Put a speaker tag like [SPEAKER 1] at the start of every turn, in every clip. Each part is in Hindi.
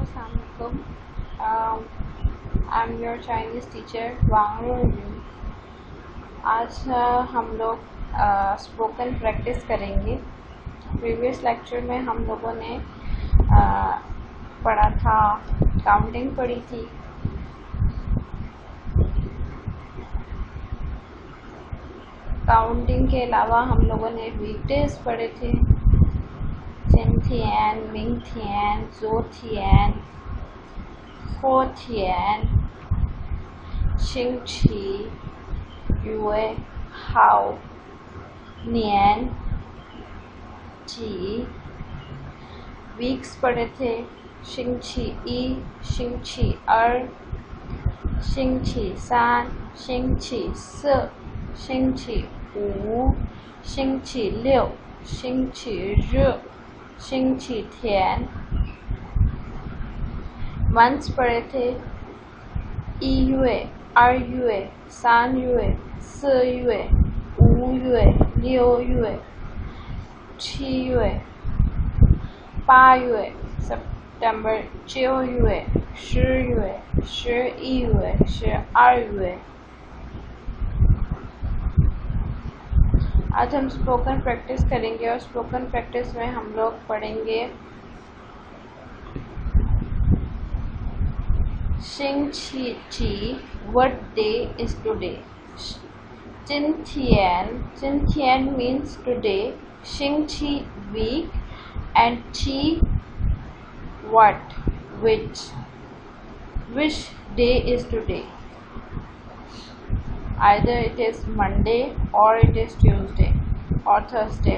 [SPEAKER 1] Assalamualaikum. I'm your Chinese teacher वांग रही। आज हम लोग स्पोकन प्रैक्टिस करेंगे। प्रीवियस लेक्चर में हम लोगों ने पढ़ा था, काउंटिंग पढ़ी थी। काउंटिंग के अलावा हम लोगों ने वीकडेज पढ़े थे। Tian, Ming Tian, Zhou Tian, Ho Tian, Xing Qi, Yue, Hao, Nian, Ji। Weeks पढ़े थे, Xing Qi ई, Xing Qi er, Xing Qi san, Xing Qi se, Xing Qi wu, Xing Qi liu, Xing Qi ri, Xing Qi Tian। Months पढ़े थे, ई युए, आर युए, सान युए, स युए, ऊ युए, लियो युए, छी युए, पा युए, सितंबर, चियो युए, शी युए, शी ई युए, शी आर युए। आज हम स्पोकन प्रैक्टिस करेंगे और स्पोकन प्रैक्टिस में हम लोग पढ़ेंगे शिंग छी ची, व्हाट डे इज टुडे। चिन थियन मीन्स टुडे, शिंग छी वीक एंड ची what which day is today। Either it is Monday or it is Tuesday or Thursday।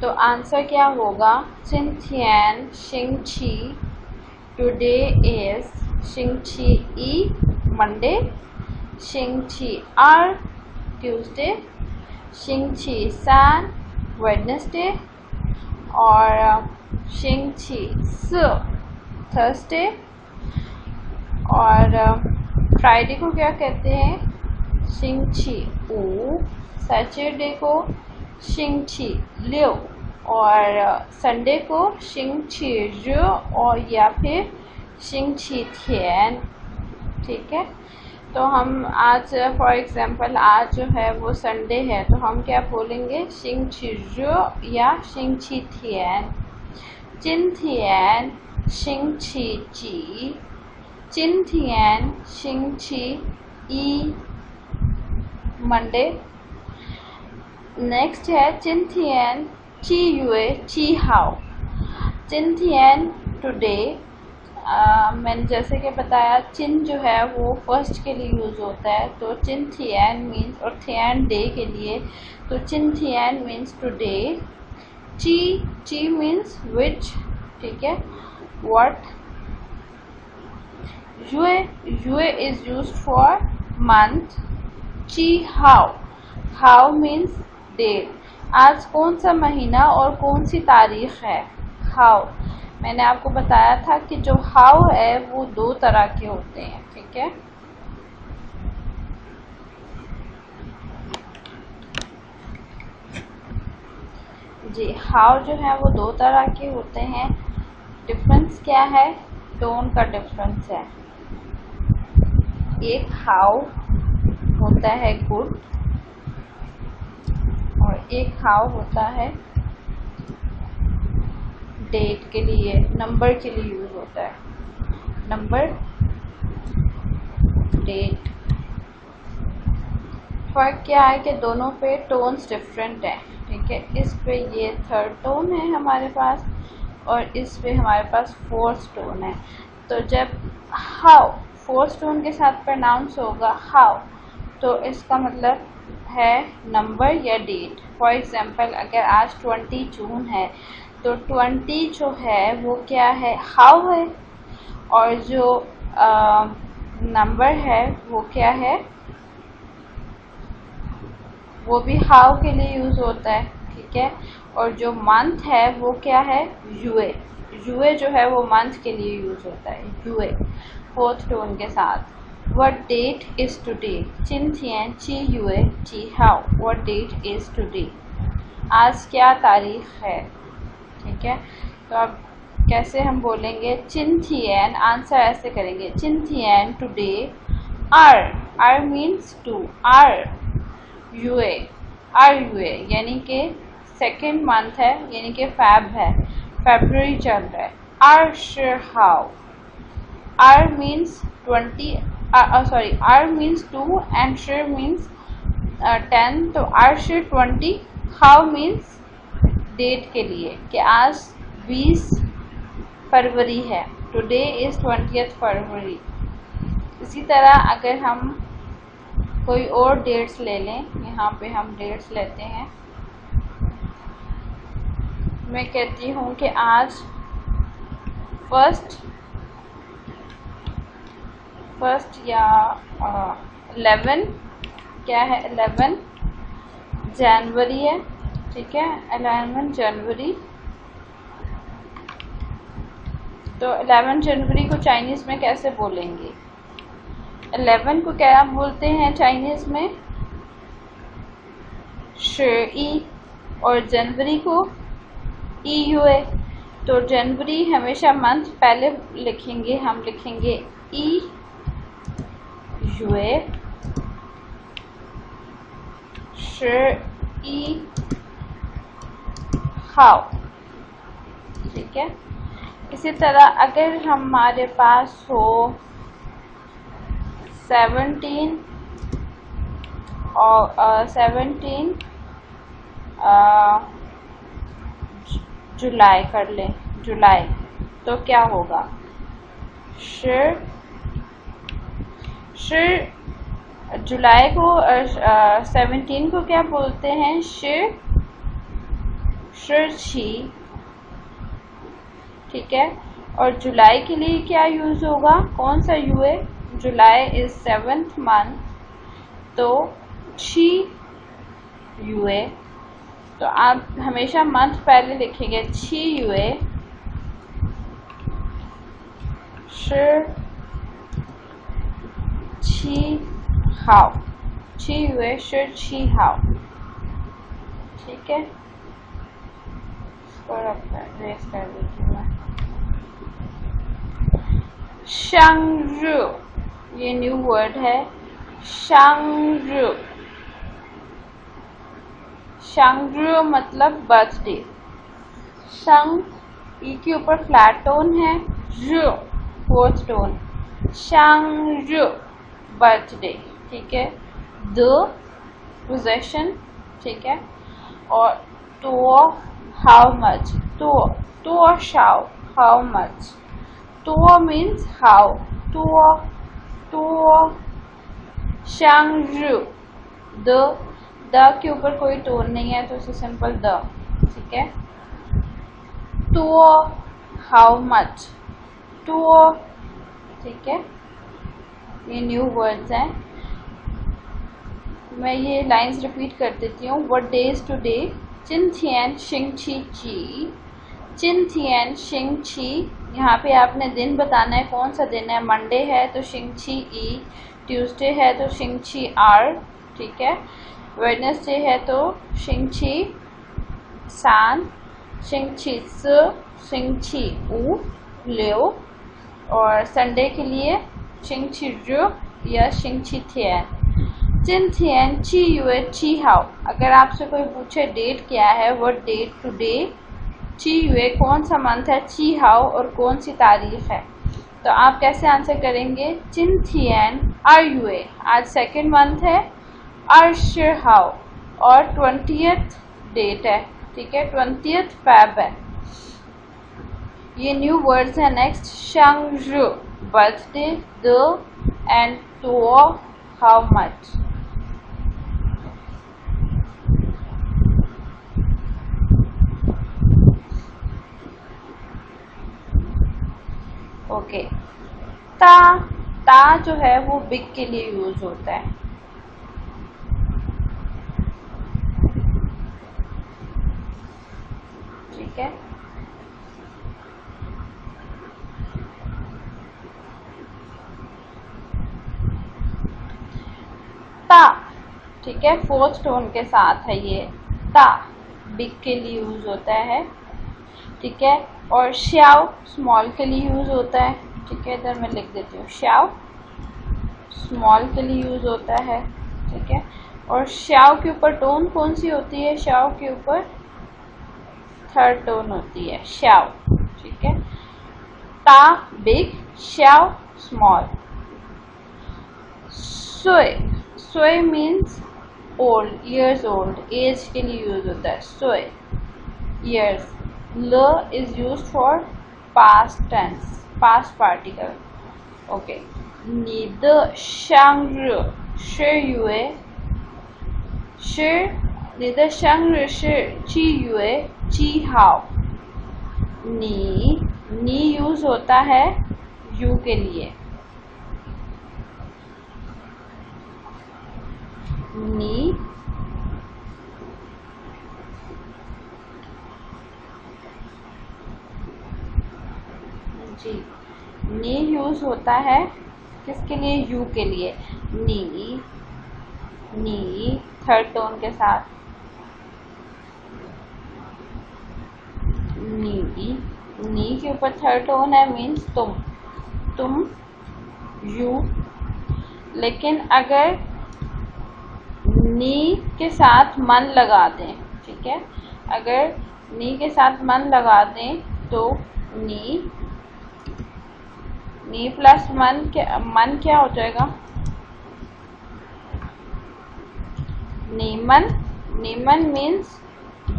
[SPEAKER 1] तो आंसर क्या होगा? Tian Xing Qi, today is Xing Qi E Monday, Xing Qi er Tuesday, Xing Qi san Wednesday और Xing Qi se Thursday। और फ्राइडे को क्या कहते हैं? शिंग छी ऊ। सैटरडे को शिंग छी लियो और संडे को शिंग छी रु और या फिर शिंग छी थियन। ठीक है, तो हम आज फॉर एग्जांपल आज जो है वो संडे है, तो हम क्या बोलेंगे? शिंग छी रु या शिंग छी थियन। चिन थियन शिंग छी जी, चिन थियन शिंग छी ई मंडे। नेक्स्ट है चिन थियन ची युए ची हाउ। चिन थियन टुडे, मैंने जैसे कि बताया चिन जो है वो फर्स्ट के लिए यूज़ होता है, तो चिन थियन मीन्स और थियन डे के लिए, तो चिन थियन मीन्स टुडे। ची मीन्स विच, ठीक है, what. Yue is used for month। Chi how means date। आज कौन सा महीना और कौन सी तारीख है? How, मैंने आपको बताया था कि जो how है वो दो तरह के होते हैं। ठीक है, जी how जो है वो दो तरह के होते हैं। डिफरेंस क्या है? टोन का डिफरेंस है। एक हाउ होता है गुड और एक हाउ होता है डेट के लिए, नंबर के लिए यूज होता है। Number, date. फर्क क्या है कि दोनों पे टोन्स डिफरेंट है। ठीक है, इस पे ये थर्ड टोन है हमारे पास और इस पे हमारे पास फोर्थ टोन है। तो जब हाउ फोर्थ टोन के साथ प्रोनाउंस होगा हाउ, तो इसका मतलब है नंबर या डेट। फॉर एग्जांपल अगर आज 20 जून है, तो 20 जो है वो क्या है? हाउ है, और जो नंबर है वो क्या है? वो भी हाउ के लिए यूज़ होता है। ठीक है, और जो मंथ है वो क्या है? युए। युए जो है वो मंथ के लिए यूज़ होता है, युए फोर्थ टोन के साथ। What date is today? चिन थियन ची युए ची हाउ, व्हाट डेट इज टुडे? आज क्या तारीख है? ठीक है, तो अब कैसे हम बोलेंगे चिंथियन, आंसर ऐसे करेंगे चिंथियन टुडे आर मीन्स टू, आर यूए यानी कि सेकेंड मंथ है, यानी कि फैब है, फरवरी चल रहा है। आर श्योर हाउ, आर मीन्स 20, आर मीन्स 2 एंड श्योर मीन्स 10, तो आर श्योर 20, हाउ मीन्स डेट के लिए कि आज 20 फरवरी है, टुडे इज 20th फरवरी। इसी तरह अगर हम कोई और डेट्स ले लें, यहाँ पे हम डेट्स लेते हैं, मैं कहती हूँ कि आज फर्स्ट या 11, क्या है 11 जनवरी है, ठीक है 11 जनवरी। तो 11 जनवरी को चाइनीज़ में कैसे बोलेंगे? 11 को क्या बोलते हैं चाइनीज़ में? शी, और जनवरी को ईयूए। तो जनवरी हमेशा मंथ पहले लिखेंगे, हम लिखेंगे ई यूए, ई हाउ, ठीक है। इसी तरह अगर हमारे पास हो 17 जुलाई कर लें, जुलाई, तो क्या होगा? जुलाई को 17 को क्या बोलते हैं? छी, ठीक है। और जुलाई के लिए क्या यूज़ होगा? कौन सा UA? July is 7th month, तो छी यूए। तो आप हमेशा मंथ पहले लिखेंगे छी यूए, छी हाउ, छी यूए छी हाउ, ठीक है। रेस कर देती हूँ मैं। शांगरु, ये न्यू वर्ड है, शांगरु। शांगरु मतलब बर्थडे। शंग, ई के ऊपर फ्लैट टोन है, रु फोर्थ टोन, शांगरु बर्थडे, ठीक है। द पोजेशन, ठीक है। और तो हाउ मच, तो शाओ हाउ मच, तो मीन्स हाउ, तो शांगरु, द के ऊपर कोई टोन नहीं है तो इसे सिंपल द, ठीक है। तो हाउ मच, तो, ठीक है। ये न्यू वर्ड्स हैं, मैं ये लाइंस रिपीट कर देती हूँ। What day is today? चिंथियन शिंगची ची, चिंथियन शिंगची। यहाँ पे आपने दिन बताना है, कौन सा दिन है। मंडे है तो शिंगची ई, ट्यूसडे है तो शिंगची आर, ठीक है। वेडनेसडे है तो शिंगची सान, शिंगची स, शिंगची ऊ लियो, और संडे के लिए शिंगची रु या शिंगची थियन। चिंथियन ची यूए ची हाउ। अगर आपसे कोई पूछे डेट क्या है, वो डेट टुडे, ची यूए कौन सा मंथ है, ची हाउ और कौन सी तारीख है, तो आप कैसे आंसर करेंगे? चिंथियन आर यूए, आज सेकेंड मंथ है, आर श्योर हाउ, और 20th डेट है, ठीक है, 20th फैब है। ये न्यू वर्ड्स है। नेक्स्ट शांगरु बर्थडे, द एंड तो हाउ मच। ओके, ता जो है वो बिग के लिए यूज होता है, ठीक है। ता, ठीक है, फोर्थ टोन के साथ है ये ता, बिग के लिए यूज होता है। ठीक है। और श्याओ स्मॉल के लिए यूज़ होता है, ठीक है, इधर मैं लिख देती हूँ, श्याओ स्मॉल के लिए यूज़ होता है, ठीक है। और श्याओ के ऊपर टोन कौन सी होती है, श्याओ के ऊपर थर्ड टोन होती है, श्याओ, ठीक है। ता बिग, श्याओ स्मॉल। सोए, सोए means old, years old, age के लिए यूज होता है सोए, ईयर्स। ल is use for past tense, past particle, okay. 你的生日是月是你的生日是几月几号नी यूज होता है यू के लिए, नी जी, नी यूज होता है किसके लिए, यू के लिए। नी नी थर्ड टोन के साथ, नी के ऊपर थर्ड टोन है, मीन्स तुम यू। लेकिन अगर नी के साथ मन लगा दें, ठीक है, अगर नी के साथ मन लगा दें तो नी प्लस मन क्या हो जाएगा, नीमन। नीमन मीन्स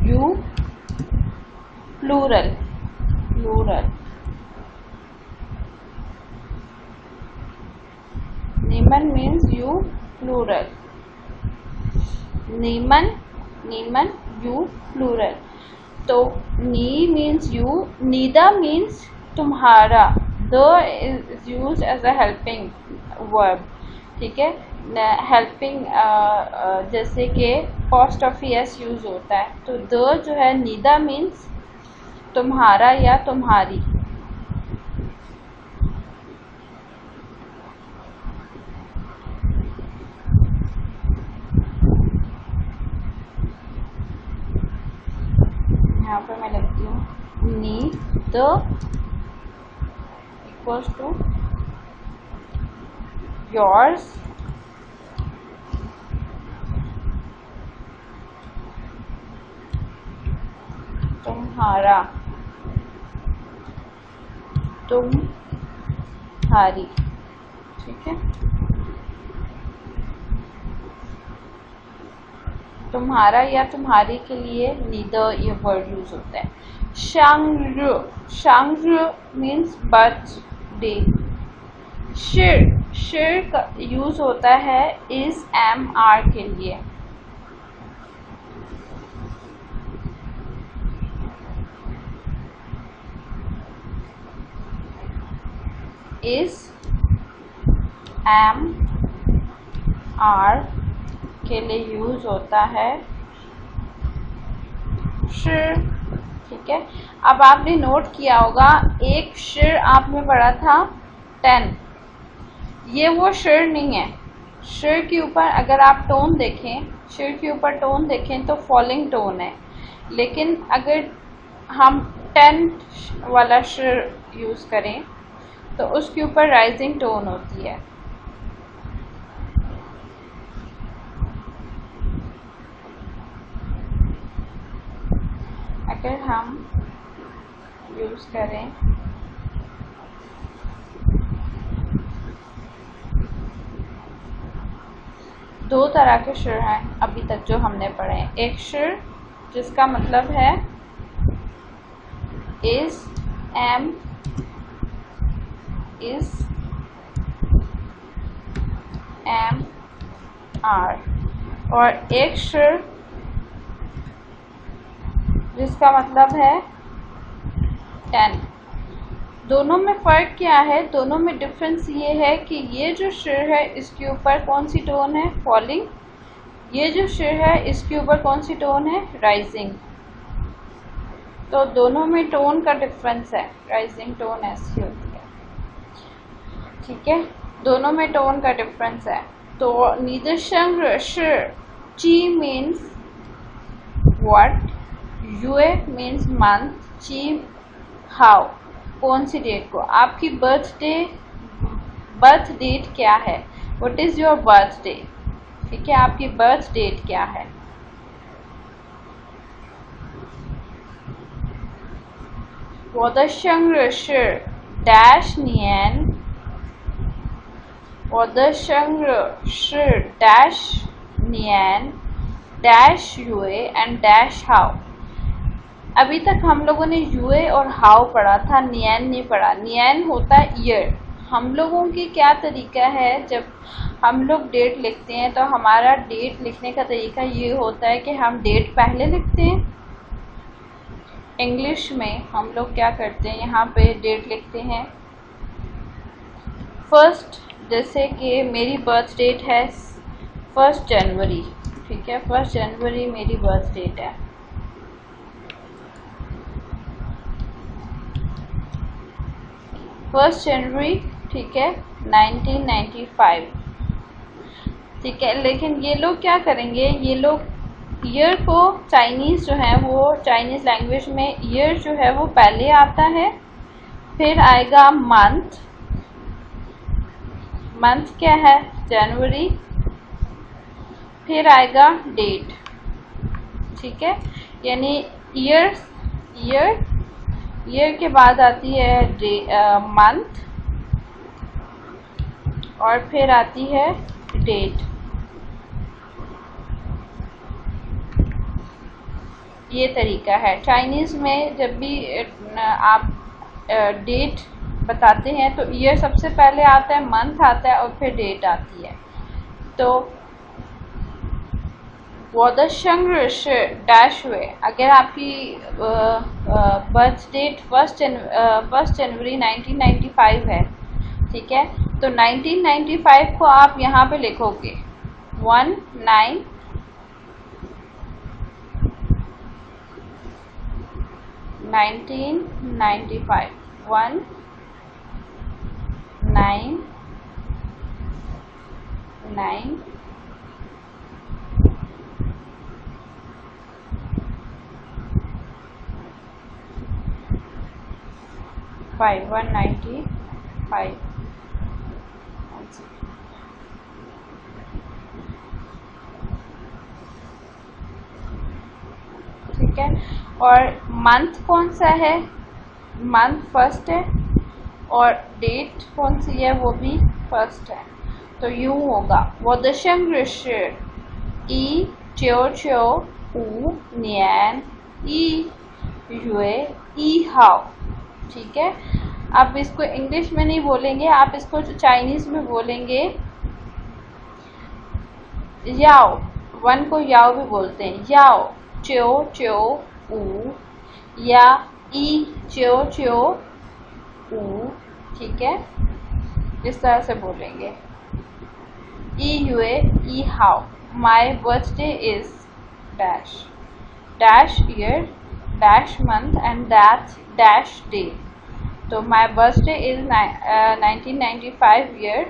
[SPEAKER 1] यू प्लूरल, नीमन मीन्स यू प्लूरल, नीमन यू प्लूरल। तो नी मीन्स यू, नीदा मीन्स तुम्हारा, द is use as a helping verb, ठीक है। हेल्पिंग जैसे कि कॉस्ट ऑफ यस यूज होता है, तो द जो है नीदा मीन्स तुम्हारा या तुम्हारी। यहाँ पर मैं लिखती हूँ नी द इक्वल्स टू योर्स तुम्हारा, तुम्हारी, ठीक है। तुम्हारा या तुम्हारी के लिए नीदर ये वर्ड यूज होता है। शांग्रु मीन्स बर्थडे। शिर का यूज होता है इज एम आर के लिए, इज एम आर के लिए यूज होता है शिर, ठीक है। अब आपने नोट किया होगा एक शिर आपने पढ़ा था 10, ये वो शिर नहीं है। शिर के ऊपर अगर आप टोन देखें, शिर के ऊपर टोन देखें तो फॉलिंग टोन है, लेकिन अगर हम 10 वाला शिर यूज करें तो उसके ऊपर राइजिंग टोन होती है। अगर हम यूज करें दो तरह के शिर हैं अभी तक जो हमने पढ़े हैं। एक शिर जिसका मतलब है इज एम आर, और एक शिर जिसका मतलब है 10। दोनों में फ़र्क क्या है, दोनों में डिफरेंस ये है कि ये जो शिर है इसके ऊपर कौन सी टोन है, फॉलिंग। ये जो शिर है इसके ऊपर कौन सी टोन है, राइजिंग। तो दोनों में टोन का डिफरेंस है, राइजिंग टोन ऐसी होती है, ठीक है। दोनों में टोन का डिफरेंस है। तो निदशंग शी मीन्स व्हाट, युए मीन्स मंथ, ची हाउ कौन सी डेट को। आपकी बर्थ डेट क्या है, what is your birthday, ठीक है, आपकी बर्थ डेट क्या है। वो द शंग्र डैश नियन, वो द शंग्र डैश नियन डैश युए एंड डैश हाउ। अभी तक हम लोगों ने युए और हाउ पढ़ा था, नियन नहीं पढ़ा। नियन होता है ईयर। हम लोगों की क्या तरीका है, जब हम लोग डेट लिखते हैं तो हमारा डेट लिखने का तरीका ये होता है कि हम डेट पहले लिखते हैं। इंग्लिश में हम लोग क्या करते हैं, यहाँ पे डेट लिखते हैं फर्स्ट, जैसे कि मेरी बर्थ डेट है 1 जनवरी, ठीक है, 1 जनवरी मेरी बर्थ डेट है। फर्स्ट जनवरी, ठीक है, 1995, ठीक है। लेकिन ये लोग क्या करेंगे, ये लोग ईयर को, चाइनीज़ जो है वो, चाइनीज़ लैंग्वेज में ईयर जो है वो पहले आता है, फिर आएगा मंथ, मंथ क्या है जनवरी, फिर आएगा डेट, ठीक है। यानी ईयर के बाद आती है मंथ और फिर आती है डेट। ये तरीका है। चाइनीज़ में जब भी आप डेट बताते हैं तो ईयर सबसे पहले आता है, मंथ आता है और फिर डेट आती है। तो वो द शंग्र डैश हुए, अगर आपकी बर्थ डेट 1 जनवरी 1995 है, ठीक है, तो 1995 को आप यहाँ पे लिखोगे 1995 195। ठीक है, और मंथ कौन सा है, मंथ फर्स्ट है, और डेट कौन सी है वो भी फर्स्ट है। तो यूं होगा वो दशंग्र ई च्यो च्यो ऊ नियन ई युए ई हाउ, ठीक है। आप इसको इंग्लिश में नहीं बोलेंगे, आप इसको चाइनीज़ में बोलेंगे याओ, 1 को याओ भी बोलते हैं, याओ च्यो च्यो ऊ या ई च्यो च्यो ऊ, ठीक है, इस तरह से बोलेंगे। ई युए ई हाउ, my birthday is dash, dash year, dash month and dash day. तो my birthday is 1995 year,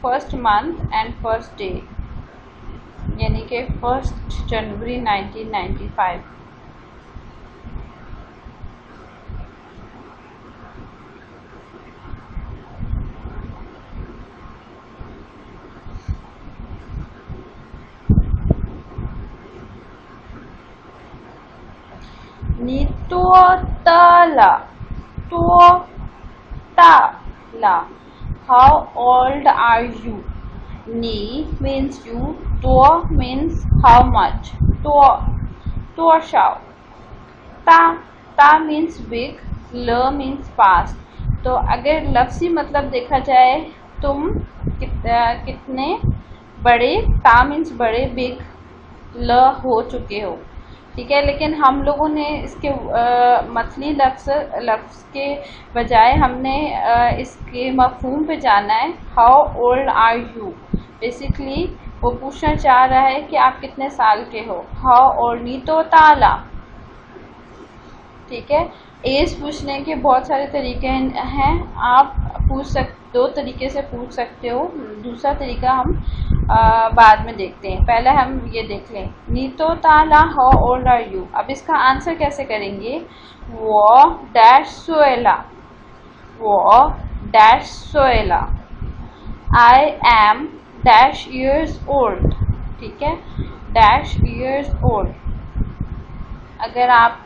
[SPEAKER 1] 1st month and 1st day, यानी कि 1 जनवरी 1995। नी तो ताला, तो ताला, हाउ ओल्ड आर यू। नी means you, to means how much, to शाओ, ता means big, ल means past। तो अगर लफ्ज़ी मतलब देखा जाए, तुम कितने बड़े, ता means बड़े, बिग, ल हो चुके हो, ठीक है। लेकिन हम लोगों ने इसके मथली लफ्ज़ के बजाय हमने इसके मफ़हूम पे जाना है। How old are you, basically वो पूछना चाह रहा है कि आप कितने साल के हो। हाउ ओल्ड, नी तो ताला, ठीक है। एज पूछने के बहुत सारे तरीके हैं, आप दो तरीके से पूछ सकते हो। दूसरा तरीका हम बाद में देखते हैं, पहले हम ये देख लें। नीतो ताला हाउ ओल्ड आर यू। अब इसका आंसर कैसे करेंगे? वो डैश सोएला, वो डैश सोएला, I am dash years old. ठीक है, डैश ईयर्स ओल्ड। अगर आप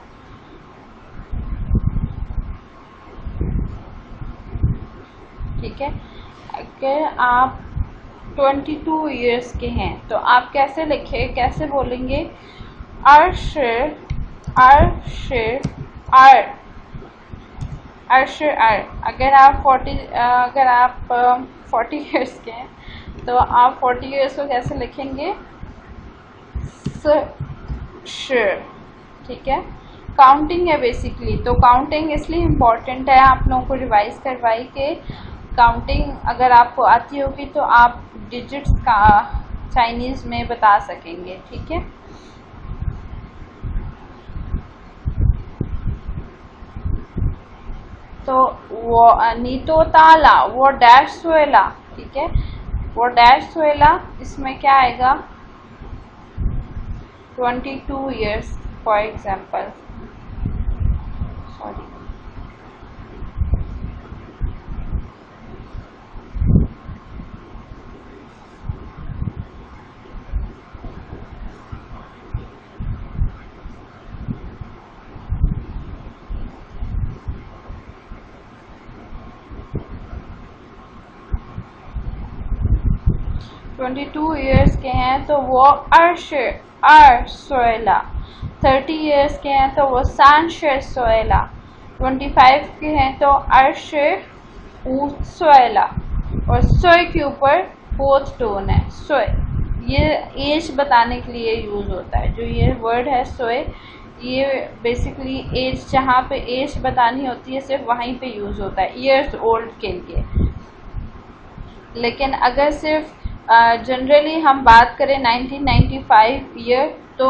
[SPEAKER 1] ठीक है, अगर आप 22 ईयर्स के हैं तो आप कैसे लिखे, कैसे बोलेंगे? अर्शर अर्शर अर अर्शर अर। अगर आप 40 ईयर्स के हैं तो आप 40 ईयर्स को कैसे लिखेंगे? श। ठीक है, काउंटिंग है बेसिकली, तो काउंटिंग इसलिए इम्पॉर्टेंट है, आप लोगों को रिवाइज करवाई के काउंटिंग अगर आपको आती होगी तो आप डिजिट्स का चाइनीज़ में बता सकेंगे। ठीक है, तो वो नीतो ताला वो डैश सोएला। ठीक है, वो डैश सोएला, इसमें क्या आएगा? 22 years for example, sorry. Twenty 22 years के हैं तो वो अर्श अर सोएला। 30 ईयर्स के हैं तो वो सांश सोएला। 25 के हैं तो अर्श ऊ सोएला, और सोए के ऊपर फोर्थ टोन है सोए। ये एज बताने के लिए यूज़ होता है, जो ये वर्ड है सोए, ये बेसिकली एज, जहाँ पे एज बतानी होती है सिर्फ वहीं पे यूज़ होता है, ईयर्स ओल्ड के लिए। लेकिन अगर सिर्फ जनरली हम बात करें 1995 ईयर तो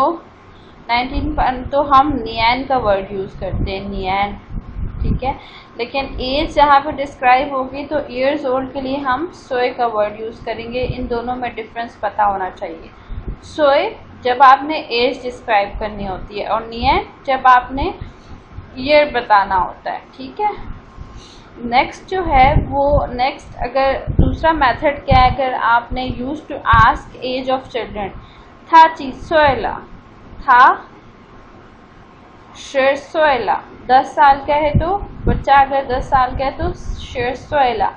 [SPEAKER 1] 19 तो हम नियन का वर्ड यूज़ करते हैं, नियन। ठीक है, लेकिन एज जहाँ पे डिस्क्राइब होगी तो ईयर्स ओल्ड के लिए हम सोए का वर्ड यूज़ करेंगे। इन दोनों में डिफरेंस पता होना चाहिए। सोए जब आपने एज डिस्क्राइब करनी होती है, और नियन जब आपने ईयर बताना होता है। ठीक है, नेक्स्ट जो है वो नेक्स्ट अगर दूसरा मेथड क्या है, अगर आपने use to ask age of children, था ची सोएला, था शेर सोएला। 10 साल का है तो बच्चा अगर 10 साल का है तो शेर सोएला,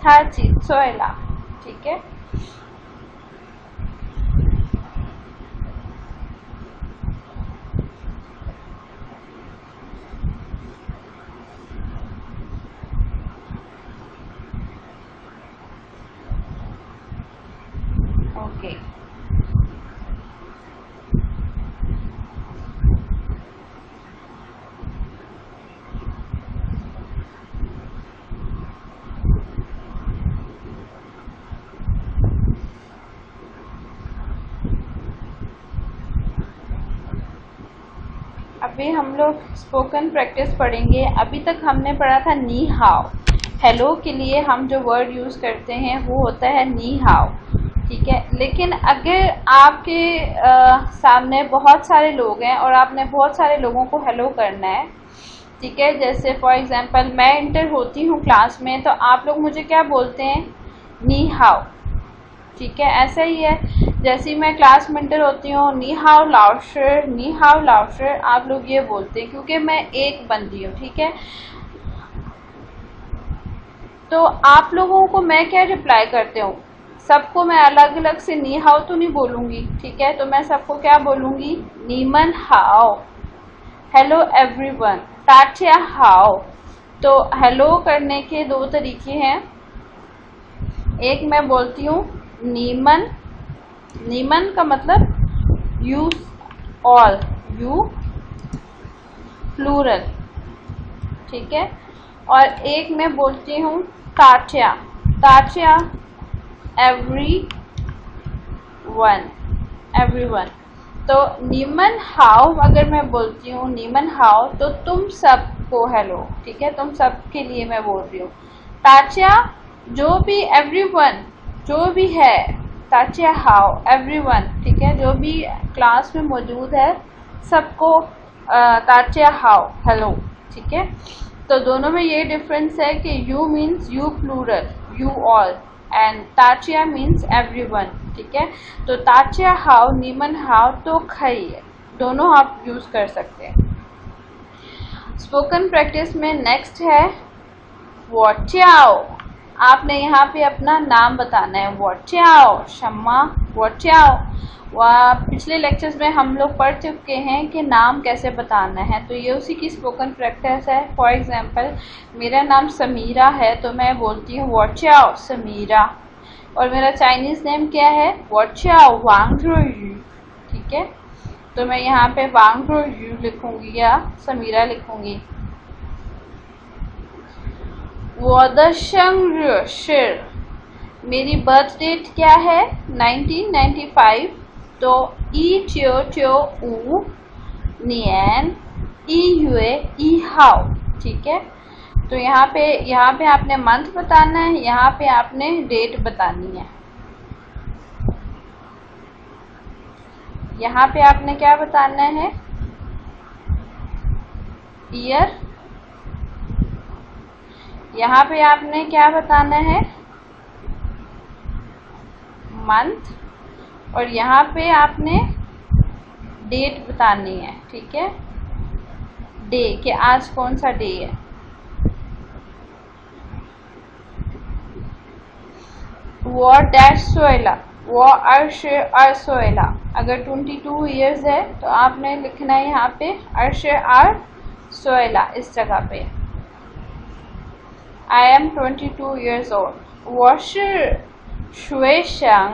[SPEAKER 1] था ची सोएला। ठीक है, ओके। अभी हम लोग स्पोकन प्रैक्टिस पढ़ेंगे। अभी तक हमने पढ़ा था नी हाउ, हेलो के लिए हम जो वर्ड यूज़ करते हैं वो होता है नी हाउ। ठीक है, लेकिन अगर आपके सामने बहुत सारे लोग हैं और आपने बहुत सारे लोगों को हेलो करना है, ठीक है, जैसे फॉर एग्जांपल मैं इंटर होती हूँ क्लास में तो आप लोग मुझे क्या बोलते हैं? नी हाउ। ठीक है, ऐसा ही है, जैसे ही मैं क्लास में इंटर होती हूँ नी हाउ लाउशर, नी हाउ लाउशर आप लोग ये बोलते हैं क्योंकि मैं एक बंदी हूँ। ठीक है, तो आप लोगों को मैं क्या रिप्लाई करते हूँ? सबको मैं अलग अलग से नी हाउ तो नहीं बोलूँगी। ठीक है, तो मैं सबको क्या बोलूँगी? नीमन हाउ, हेलो एवरीवन, ताचिया हाउ। तो हेलो करने के दो तरीके हैं, एक मैं बोलती हूँ नीमन, नीमन का मतलब यू ऑल, यू प्लूरल। ठीक है, और एक मैं बोलती हूँ ताचिया, ताचिया एवरी वन, एवरीवन। तो नीमन हाउ अगर मैं बोलती हूँ नीमन हाउ तो तुम सबको हेलो। ठीक है, तुम सब के लिए मैं बोल रही हूँ। ताचिया जो भी, एवरीवन जो भी है, ताचिया हाउ, एवरीवन, ठीक है, जो भी क्लास में मौजूद है सबको ताचिया हाउ, हेलो, ठीक है। तो दोनों में ये डिफरेंस है कि you means you plural, you all, and ताचिया मीन्स एवरीवन, ठीक है। तो ताचिया हाउ, नीमन हाउ तो खई, दोनों आप यूज कर सकते हैं। स्पोकन प्रैक्टिस में नेक्स्ट है वॉच्याओ। आपने यहाँ पे अपना नाम बताना है, वॉच्याओ, शम्मा वॉच्याओ। पिछले लेक्चर्स में हम लोग पढ़ चुके हैं कि नाम कैसे बताना है, तो ये उसी की स्पोकन प्रैक्टिस है। फॉर एग्जांपल मेरा नाम समीरा है तो मैं बोलती हूँ वॉच्याओ समीरा, और मेरा चाइनीज नेम क्या है, वॉच्याओ वांगजो यू, ठीक है। तो मैं यहाँ पे वांगजो यू लिखूंगी या समीरा लिखूंगी। वोदशंग, मेरी बर्थ डेट क्या है, 1995, तो ई च्यो च्यो ऊ नियन ई युए ई हाउ, ठीक है। तो यहाँ पे आपने मंथ बताना है, यहाँ पे आपने डेट बतानी है। यहाँ पे आपने क्या बताना है, ईयर, यहाँ पे आपने क्या बताना है, मंथ, और यहाँ पे आपने डेट बतानी है, ठीक है, डे, कि आज कौन सा डे है। वो डैश सोएला, वो अर्श सोएला, अगर 22 इयर्स है तो आपने लिखना है यहाँ पे अर्श आर सोएला, इस जगह पे। I am 22 years old. 我是学生,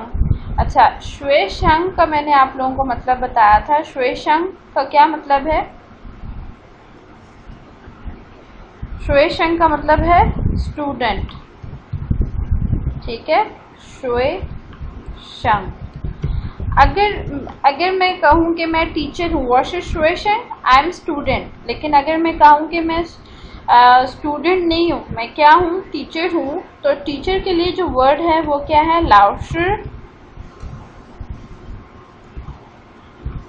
[SPEAKER 1] अच्छा, 学生का मैंने आप लोगों को मतलब बताया था। 学生का क्या मतलब है,学生का मतलब है स्टूडेंट, ठीक है, 学生। अगर मैं कहूँ कि मैं टीचर हूँ, 我是学生, आई एम स्टूडेंट, लेकिन अगर मैं कहूँ कि मैं स्टूडेंट नहीं हूँ, मैं क्या हूँ, टीचर हूँ, तो टीचर के लिए जो वर्ड है वो क्या है, लाउशी।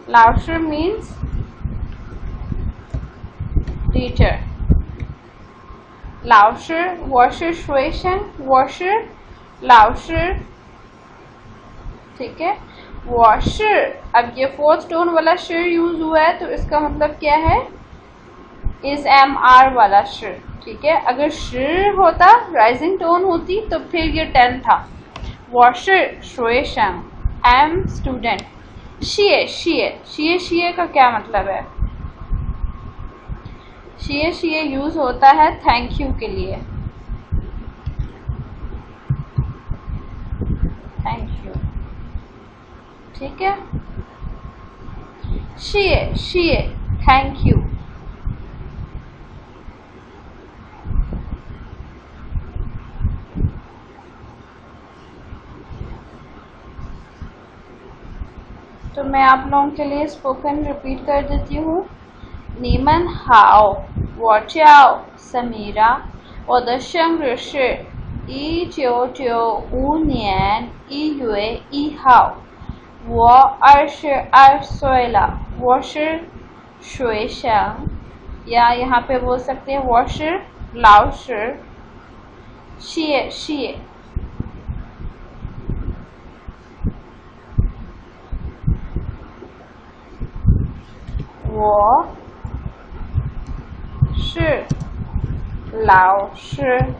[SPEAKER 1] लाउशी मीन्स टीचर, लाउशी, वॉशर श्वेशन, वॉशर लाउशी, ठीक है। वॉशर, अब ये फोर्थ टोन वाला शेर यूज हुआ है तो इसका मतलब क्या है, इस एम आर वाला शिर, ठीक है। अगर शिर होता, राइजिंग टोन होती, तो फिर ये 10 था। वॉशर श्वेशंग, एम स्टूडेंट। शिए शिए, शिए शिए का क्या मतलब है, शिए शिए यूज होता है थैंक यू के लिए, थैंक यू, ठीक है। शिए शिए, थैंक यू। तो मैं आप लोगों के लिए स्पोकन रिपीट कर देती हूँ। नीमन हाओ, वॉच्याओ समीरा, 我的生日是1995年1月1号，我22岁了，我是学生，या यहाँ पे बोल सकते हैं 我是老师，谢谢。我是老师，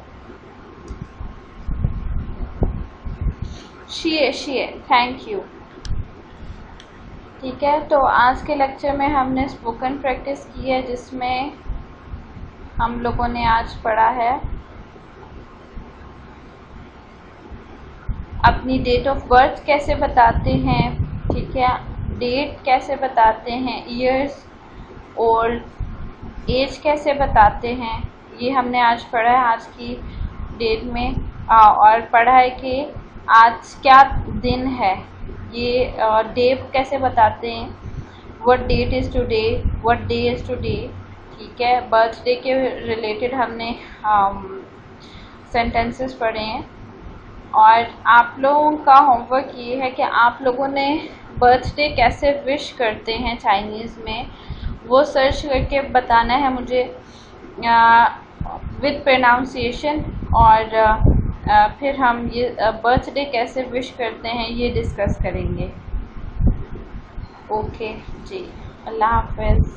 [SPEAKER 1] 谢谢 थैंक यू। ठीक है, तो आज के लेक्चर में हमने स्पोकन प्रैक्टिस की है, जिसमें हम लोगों ने आज पढ़ा है अपनी डेट ऑफ बर्थ कैसे बताते हैं, ठीक है, डेट कैसे बताते हैं, ईयर्स ओल्ड, एज कैसे बताते हैं, ये हमने आज पढ़ा है आज की डेट में। और पढ़ा है कि आज क्या दिन है, ये डे कैसे बताते हैं, what that is today, what day is today, ठीक है। बर्थडे के रिलेटेड हमने सेंटेंसेस पढ़े हैं। और आप लोगों का होमवर्क ये है कि आप लोगों ने बर्थडे कैसे विश करते हैं चाइनीज़ में, वो सर्च करके बताना है मुझे विद प्रोनाउंसिएशन। और फिर हम ये बर्थडे कैसे विश करते हैं ये डिस्कस करेंगे। ओके जी, अल्लाह हाफ़िज़।